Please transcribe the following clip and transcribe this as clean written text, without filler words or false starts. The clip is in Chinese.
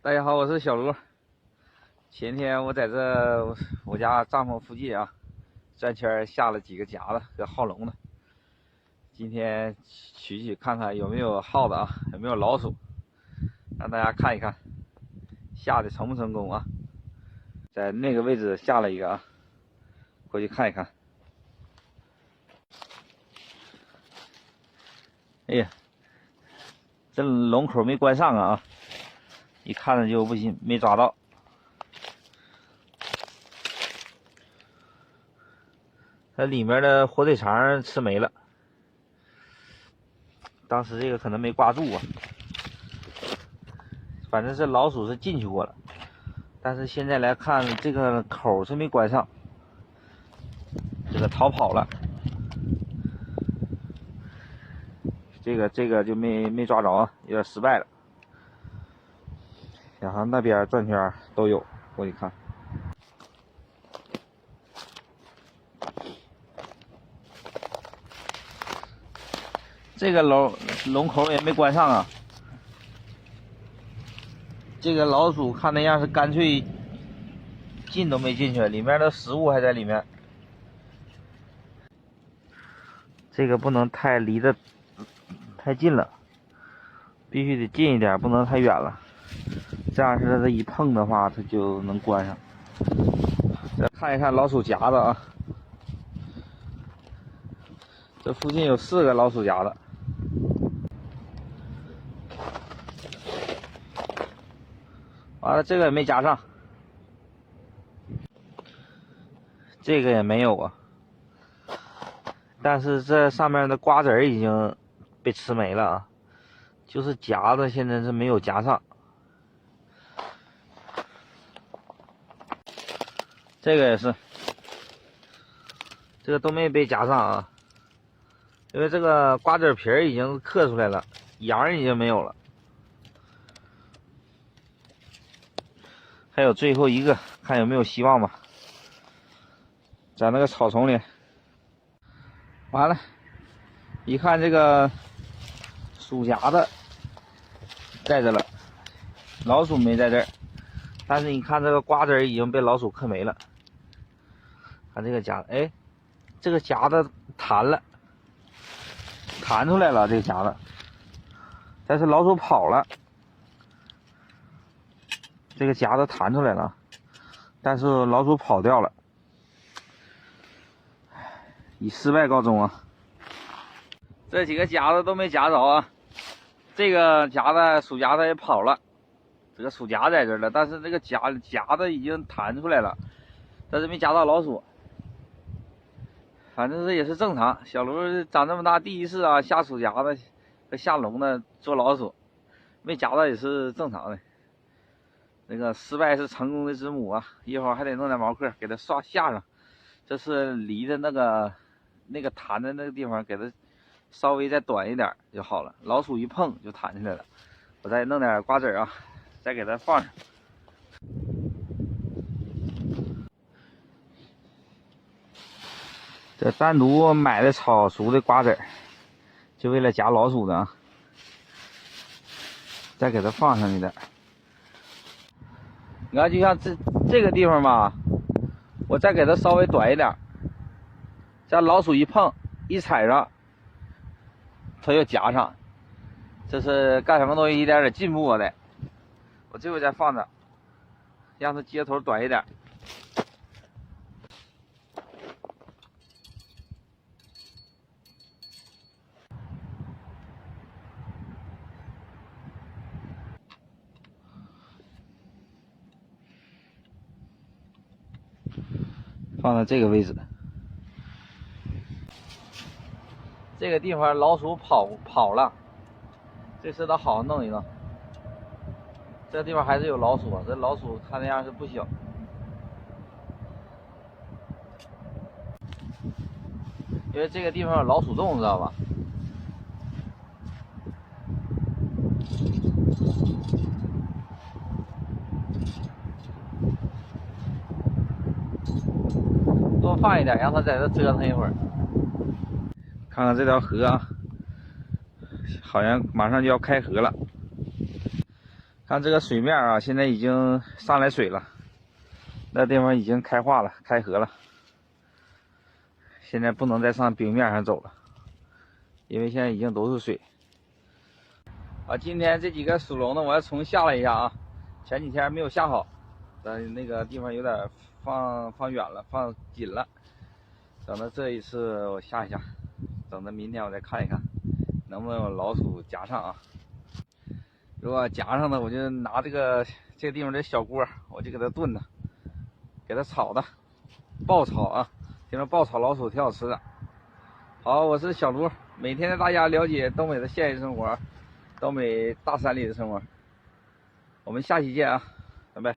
大家好，我是小卢。前天我在我家帐篷附近啊，转圈下了几个夹子和耗笼的。今天取看看有没有耗子啊，有没有老鼠，让大家看一看下的成不成功啊。在那个位置下了一个啊，过去看一看。哎呀，这笼口没关上啊，一看着就不行，没抓到。它里面的火腿肠吃没了，当时这个可能没挂住啊。反正是老鼠是进去过了，但是现在来看这个口是没关上，这个逃跑了。这个就没抓着啊，有点失败了。然后那边转圈都有，过去看。这个笼口也没关上啊。这个老鼠看那样是干脆进都没进去，里面的食物还在里面。这个不能太离得太近了，必须得近一点，不能太远了。这样是它一碰的话，它就能关上。再看一看老鼠夹子啊，这附近有4个老鼠夹子。完了，这个也没夹上，这个也没有啊。但是这上面的瓜子已经被吃没了啊，就是夹子现在是没有夹上。这个也是，这个都没被夹上啊，因为这个瓜子皮已经刻出来了，瓤已经没有了。还有最后一个，看有没有希望吧。在那个草丛里，完了，一看这个鼠夹子在这了，老鼠没在这儿，但是你看这个瓜子已经被老鼠嗑没了。看这个夹子，哎，这个夹子弹了，弹出来了这个夹子，但是老鼠跑了。这个夹子弹出来了，但是老鼠跑掉了，以失败告终啊！这几个夹子都没夹着啊，这个夹子鼠夹子也跑了，这个鼠夹在这儿了，但是这个夹子已经弹出来了，但是没夹到老鼠。反正这也是正常，小卢长这么大第一次啊下鼠夹子和下笼呢捉老鼠，没夹到也是正常的。那个失败是成功的之母啊！一会儿还得弄点毛克给它下上，这是离的那个弹的那个地方，给它稍微再短一点就好了。老鼠一碰就弹起来了。我再弄点瓜子啊，再给它放上。这单独买的炒熟的瓜子，就为了夹老鼠的啊。再给它放上一点。你看，就像这个地方吧，我再给它稍微短一点，这样老鼠一碰一踩上，它就夹上。这是干什么东西一点点进步我的。我这回再放着，让它接头短一点。放在这个位置，这个地方老鼠跑了，这次得好好弄一弄。这地方还是有老鼠，这老鼠看那样是不小。因为这个地方有老鼠洞，知道吧？多放一点，让它在这折腾一会儿。看看这条河啊，好像马上就要开河了。看这个水面啊，现在已经上来水了，那地方已经开化了，开河了。现在不能再上冰面上走了，因为现在已经都是水。今天这几个属龙的我要重下了一下啊，前几天没有下好，那个地方有点放远了，放紧了。等到这一次我下一下，等到明天我再看一看，能不能有老鼠夹上啊？如果夹上的，我就拿这个地方的小锅，我就给它炖的，给它炒的，爆炒啊！听说爆炒老鼠挺好吃的。好，我是小卢，每天带大家了解东北的现实生活，东北大山里的生活。我们下期见啊，拜拜。